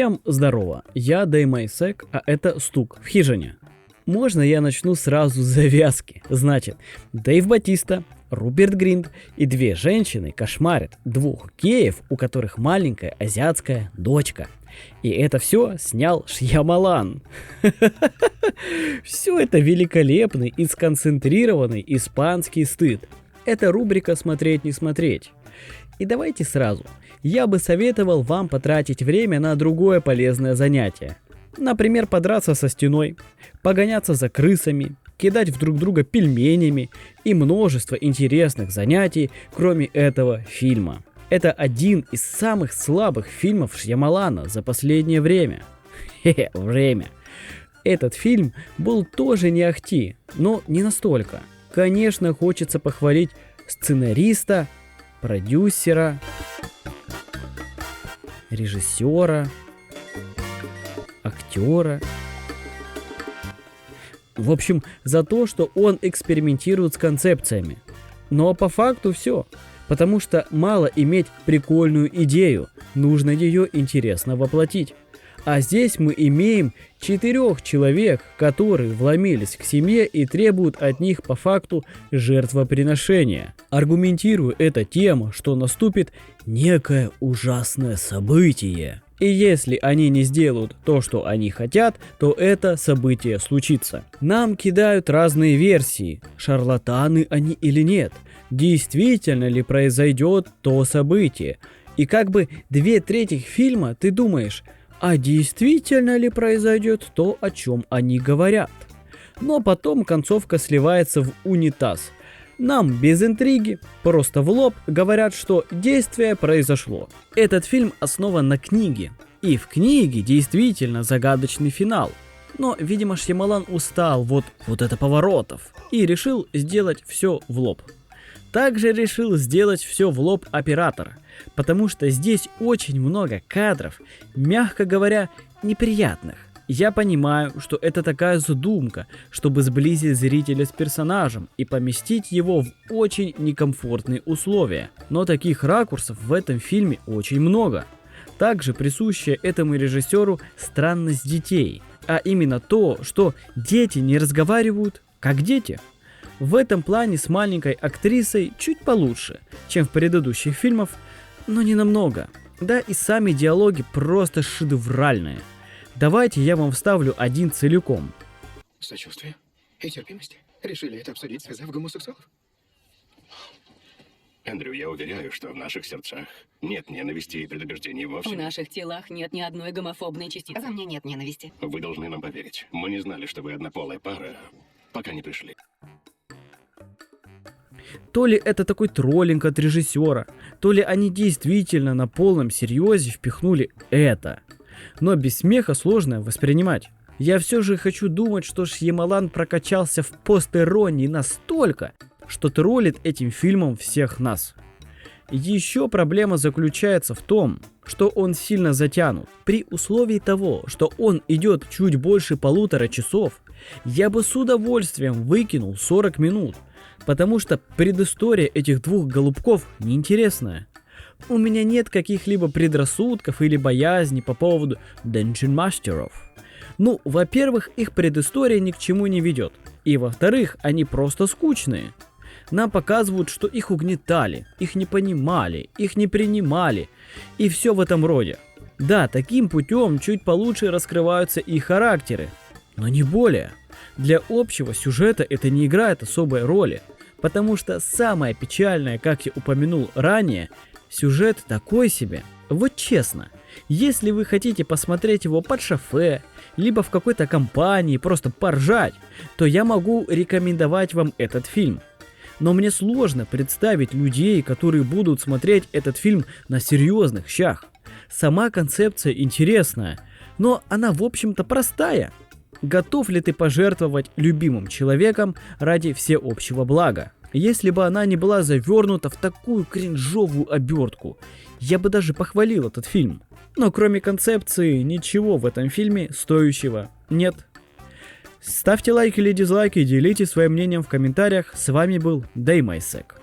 Всем здорово, я Деймайсек, а это Стук в хижине. Можно я начну сразу с завязки? Значит, Дэйв Батиста, Руперт Гринт и две женщины кошмарят двух геев, у которых маленькая азиатская дочка. И это все снял Шьямалан. Все это великолепный и сконцентрированный испанский стыд. Это рубрика «Смотреть, не смотреть». И давайте сразу. Я бы советовал вам потратить время на другое полезное занятие. Например, подраться со стеной, погоняться за крысами, кидать в друг друга пельменями и множество интересных занятий, кроме этого фильма. Это один из самых слабых фильмов Шьямалана за последнее время. Время. Этот фильм был тоже не ахти, но не настолько. Конечно, хочется похвалить сценариста, продюсера, режиссера, актера. В общем, за то, что он экспериментирует с концепциями. Но по факту все. Потому что мало иметь прикольную идею, нужно ее интересно воплотить. А здесь мы имеем 4 человек, которые вломились к семье и требуют от них по факту жертвоприношения. Аргументирую это тем, что наступит некое ужасное событие. И если они не сделают то, что они хотят, то это событие случится. Нам кидают разные версии, шарлатаны они или нет, действительно ли произойдет то событие. И как бы 2/3 фильма ты думаешь, а действительно ли произойдет то, о чем они говорят? Но потом концовка сливается в унитаз. Нам без интриги, просто в лоб говорят, что действие произошло. Этот фильм основан на книге. И в книге действительно загадочный финал. Но, видимо, Шьямалан устал вот это поворотов и решил сделать все в лоб. Также решил сделать все в лоб оператор, потому что здесь очень много кадров, мягко говоря, неприятных. Я понимаю, что это такая задумка, чтобы сблизить зрителя с персонажем и поместить его в очень некомфортные условия. Но таких ракурсов в этом фильме очень много. Также присущая этому режиссеру странность детей, а именно то, что дети не разговаривают как дети. В этом плане с маленькой актрисой чуть получше, чем в предыдущих фильмах, но не намного. Да и сами диалоги просто шедевральные. Давайте я вам вставлю один целиком. Сочувствие и терпимость. Решили это обсудить, связав гомосексуалов? Эндрю, я уверяю, что в наших сердцах нет ненависти и предубеждений вовсе. В наших телах нет ни одной гомофобной частицы. Во мне нет ненависти. Вы должны нам поверить. Мы не знали, что вы однополая пара, пока не пришли. То ли это такой троллинг от режиссера, то ли они действительно на полном серьезе впихнули это. Но без смеха сложно воспринимать. Я все же хочу думать, что Шьямалан прокачался в постиронии настолько, что троллит этим фильмом всех нас. Еще проблема заключается в том, что он сильно затянут. При условии того, что он идет чуть больше 1,5 часов, я бы с удовольствием выкинул 40 минут, потому что предыстория этих двух голубков неинтересная. У меня нет каких-либо предрассудков или боязни по поводу Dungeon Master'ов. Ну, во-первых, их предыстория ни к чему не ведет. И во-вторых, они просто скучные. Нам показывают, что их угнетали, их не понимали, их не принимали. И все в этом роде. Да, таким путем чуть получше раскрываются их характеры. Но не более. Для общего сюжета это не играет особой роли. Потому что самое печальное, как я упомянул ранее, сюжет такой себе. Вот честно, если вы хотите посмотреть его под шофе, либо в какой-то компании просто поржать, то я могу рекомендовать вам этот фильм. Но мне сложно представить людей, которые будут смотреть этот фильм на серьезных щах. Сама концепция интересная, но она в общем-то простая. Готов ли ты пожертвовать любимым человеком ради всеобщего блага? Если бы она не была завернута в такую кринжовую обертку, я бы даже похвалил этот фильм. Но кроме концепции, ничего в этом фильме стоящего нет. Ставьте лайк или дизлайк и делитесь своим мнением в комментариях. С вами был Деймайсек.